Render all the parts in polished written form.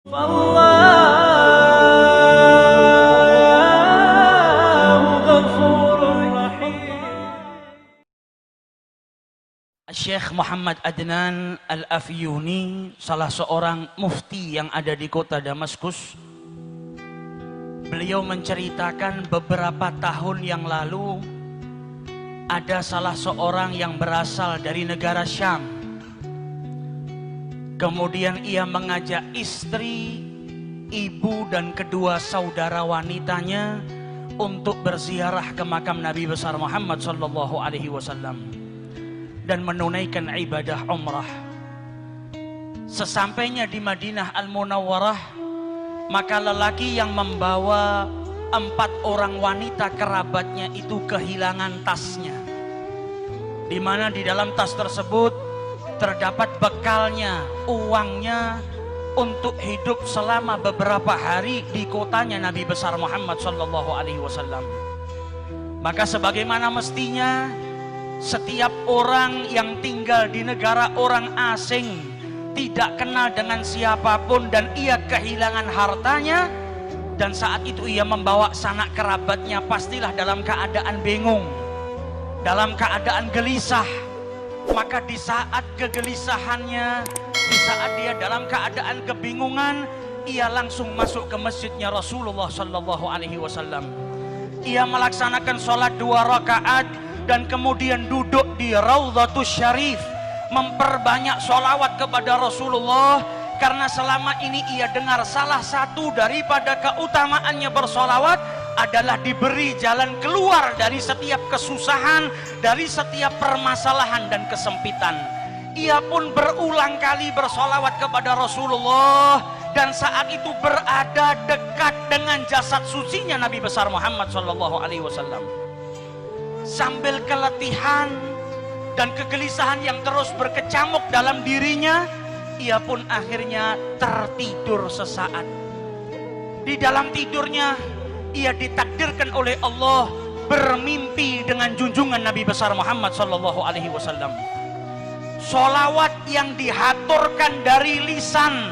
Syekh Muhammad Adnan Al-Afyuni, salah seorang mufti yang ada di kota Damaskus. Beliau menceritakan beberapa tahun yang lalu ada salah seorang yang berasal dari negara Syam. Kemudian ia mengajak istri, ibu dan kedua saudara wanitanya untuk berziarah ke makam Nabi besar Muhammad sallallahu alaihi wasallam dan menunaikan ibadah umrah. Sesampainya di Madinah Al-Munawwarah, maka lelaki yang membawa 4 orang wanita kerabatnya itu kehilangan tasnya, di mana di dalam tas tersebut terdapat bekalnya, uangnya untuk hidup selama beberapa hari di kotanya Nabi besar Muhammad sallallahu alaihi wasallam. Maka sebagaimana mestinya setiap orang yang tinggal di negara orang asing, tidak kenal dengan siapapun, dan ia kehilangan hartanya, dan saat itu ia membawa sanak kerabatnya, pastilah dalam keadaan bingung, dalam keadaan gelisah. Maka di saat kegelisahannya, di saat dia dalam keadaan kebingungan, ia langsung masuk ke masjidnya Rasulullah sallallahu alaihi wasallam. Ia melaksanakan sholat 2 rakaat dan kemudian duduk di Raudhatus Syarif, memperbanyak sholawat kepada Rasulullah, karena selama ini ia dengar salah satu daripada keutamaannya bersolawat adalah diberi jalan keluar dari setiap kesusahan, dari setiap permasalahan dan kesempitan. Ia pun berulang kali bersolawat kepada Rasulullah, dan saat itu berada dekat dengan jasad sucinya Nabi besar Muhammad sallallahu alaihi wasallam. Sambil keletihan dan kegelisahan yang terus berkecamuk dalam dirinya, ia pun akhirnya tertidur sesaat. Di dalam tidurnya ia ditakdirkan oleh Allah bermimpi dengan junjungan Nabi besar Muhammad sallallahu alaihi wasallam. Sholawat yang dihaturkan dari lisan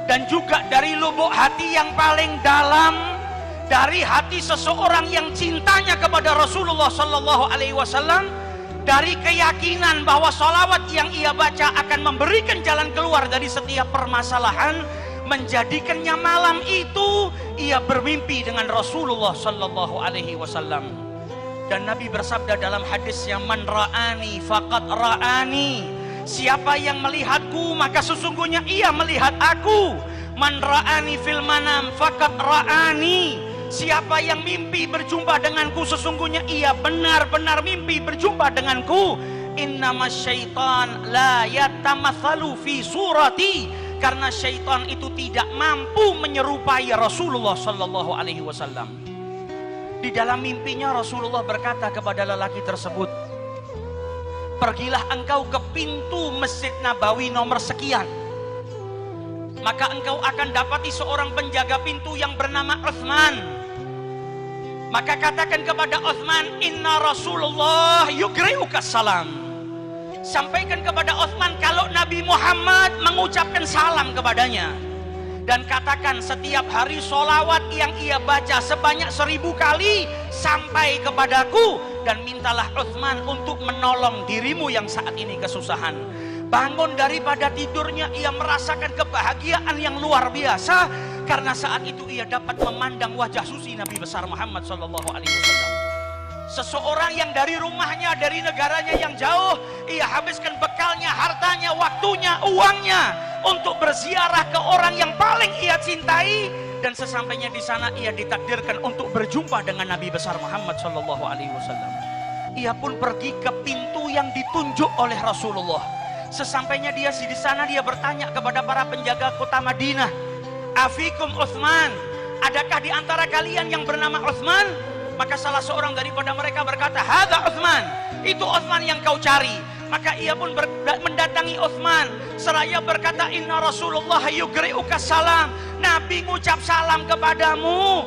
dan juga dari lubuk hati yang paling dalam, dari hati seseorang yang cintanya kepada Rasulullah sallallahu alaihi wasallam, dari keyakinan bahwa sholawat yang ia baca akan memberikan jalan keluar dari setiap permasalahan, menjadikannya malam itu ia bermimpi dengan Rasulullah sallallahu alaihi wasallam. Dan Nabi bersabda dalam hadis yang man ra'ani faqad ra'ani, siapa yang melihatku maka sesungguhnya ia melihat aku. Man ra'ani fil manam faqad ra'ani, siapa yang mimpi berjumpa denganku sesungguhnya ia benar-benar mimpi berjumpa denganku. Innamas syaitan la yatamatsalu fi surati, karena syaitan itu tidak mampu menyerupai Rasulullah sallallahu alaihi wasallam. Di dalam mimpinya Rasulullah berkata kepada lelaki tersebut, pergilah engkau ke pintu Masjid Nabawi nomor sekian, maka engkau akan dapati seorang penjaga pintu yang bernama Utsman. Maka katakan kepada Utsman, inna Rasulullah yugri'uka salam. Sampaikan kepada Utsman kalau Nabi Muhammad mengucapkan salam kepadanya. Dan katakan setiap hari sholawat yang ia baca sebanyak 1000 kali sampai kepadaku, dan mintalah Utsman untuk menolong dirimu yang saat ini kesusahan. Bangun daripada tidurnya, ia merasakan kebahagiaan yang luar biasa, karena saat itu ia dapat memandang wajah suci Nabi besar Muhammad sallallahu alaihi wasallam. Seseorang yang dari rumahnya, dari negaranya yang jauh, ia habiskan bekalnya, hartanya, waktunya, uangnya untuk berziarah ke orang yang paling ia cintai, dan sesampainya di sana ia ditakdirkan untuk berjumpa dengan Nabi besar Muhammad sallallahu alaihi wasallam. Ia pun pergi ke pintu yang ditunjuk oleh Rasulullah. Sesampainya dia di sana, dia bertanya kepada para penjaga kota Madinah, afikum Utsman, adakah di antara kalian yang bernama Utsman? Maka salah seorang daripada mereka berkata, hadza Utsman, itu Utsman yang kau cari. Maka ia pun mendatangi Utsman seraya berkata, inna Rasulullah yugri'uka salam, Nabi ngucap salam kepadamu.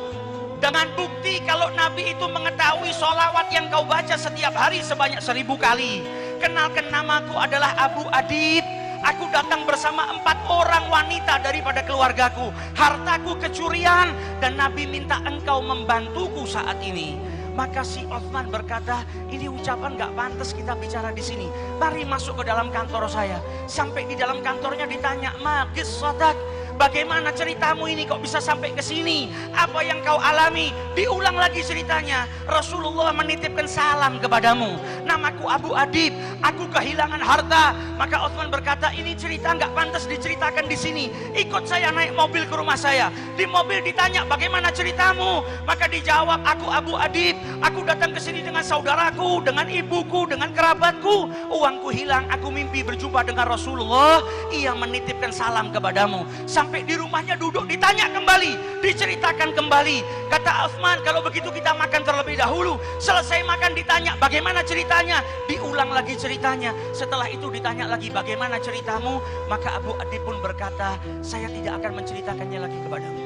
Dengan bukti kalau Nabi itu mengetahui sholawat yang kau baca setiap hari sebanyak 1000 kali. Kenalkan, namaku adalah Abu Adib. Aku datang bersama 4 orang wanita daripada keluargaku. Hartaku kecurian dan Nabi minta engkau membantuku saat ini. Maka si Utsman berkata, ini ucapan gak pantas kita bicara di sini. Mari masuk ke dalam kantor saya. Sampai di dalam kantornya ditanya, ma qissatak, bagaimana ceritamu ini kok bisa sampai ke sini? Apa yang kau alami? Diulang lagi ceritanya. Rasulullah menitipkan salam kepadamu. Namaku Abu Adib, aku kehilangan harta. Maka Utsman berkata, ini cerita nggak pantas diceritakan di sini. Ikut saya naik mobil ke rumah saya. Di mobil ditanya, bagaimana ceritamu? Maka dijawab, aku Abu Adib, aku datang ke sini dengan saudaraku, dengan ibuku, dengan kerabatku. Uangku hilang, aku mimpi berjumpa dengan Rasulullah. Ia menitipkan salam kepadamu. Sampai di rumahnya duduk, ditanya kembali, diceritakan kembali. Kata Utsman, kalau begitu kita makan terlebih dahulu. Selesai makan ditanya, bagaimana ceritanya? Diulang lagi ceritanya. Setelah itu ditanya lagi, bagaimana ceritamu? Maka Abu Adib pun berkata, saya tidak akan menceritakannya lagi kepadamu.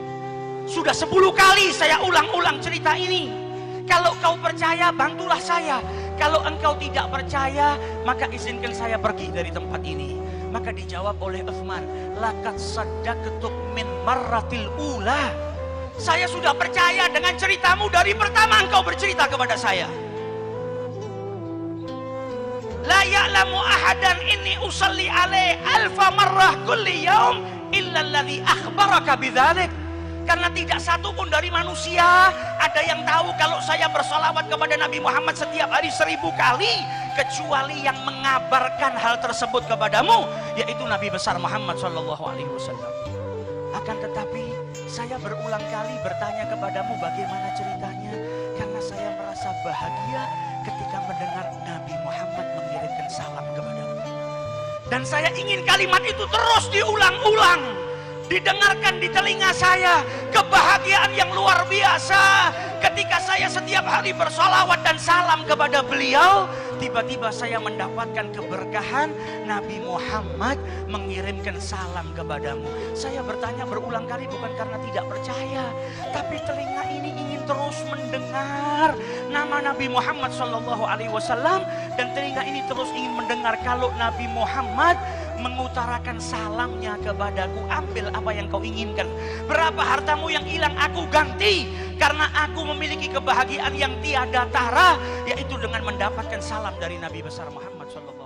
Sudah 10 kali saya ulang-ulang cerita ini. Kalau kau percaya, bantulah saya. Kalau engkau tidak percaya, maka izinkan saya pergi dari tempat ini. Maka dijawab oleh Utsman, laqad saddaqtuk min marratil ula. Saya sudah percaya dengan ceritamu dari pertama engkau bercerita kepada saya. La ya'lamu ahadan inni usalli alaih alfa marrah kulli yaum illa alladhi akhbaraka bidzalik. Karena tidak satu pun dari manusia ada yang tahu kalau saya bersolawat kepada Nabi Muhammad setiap hari 1000 kali, kecuali yang mengabarkan hal tersebut kepadamu, yaitu Nabi besar Muhammad SAW. Akan tetapi saya berulang kali bertanya kepadamu bagaimana ceritanya, karena saya merasa bahagia ketika mendengar Nabi Muhammad mengirimkan salam kepadamu. Dan saya ingin kalimat itu terus diulang-ulang, didengarkan di telinga saya. Kebahagiaan yang luar biasa ketika saya setiap hari bersolawat dan salam kepada beliau. Tiba-tiba saya mendapatkan keberkahan, Nabi Muhammad mengirimkan salam kepadamu. Saya bertanya berulang kali bukan karena tidak percaya, tapi telinga ini ingin terus mendengar nama Nabi Muhammad SAW, dan telinga ini terus ingin mendengar kalau Nabi Muhammad mengutarakan salamnya kepadaku. Ambil apa yang kau inginkan. Berapa hartamu yang hilang aku ganti, karena aku memiliki kebahagiaan yang tiada tara, yaitu dengan mendapatkan salam dari Nabi besar Muhammad SAW.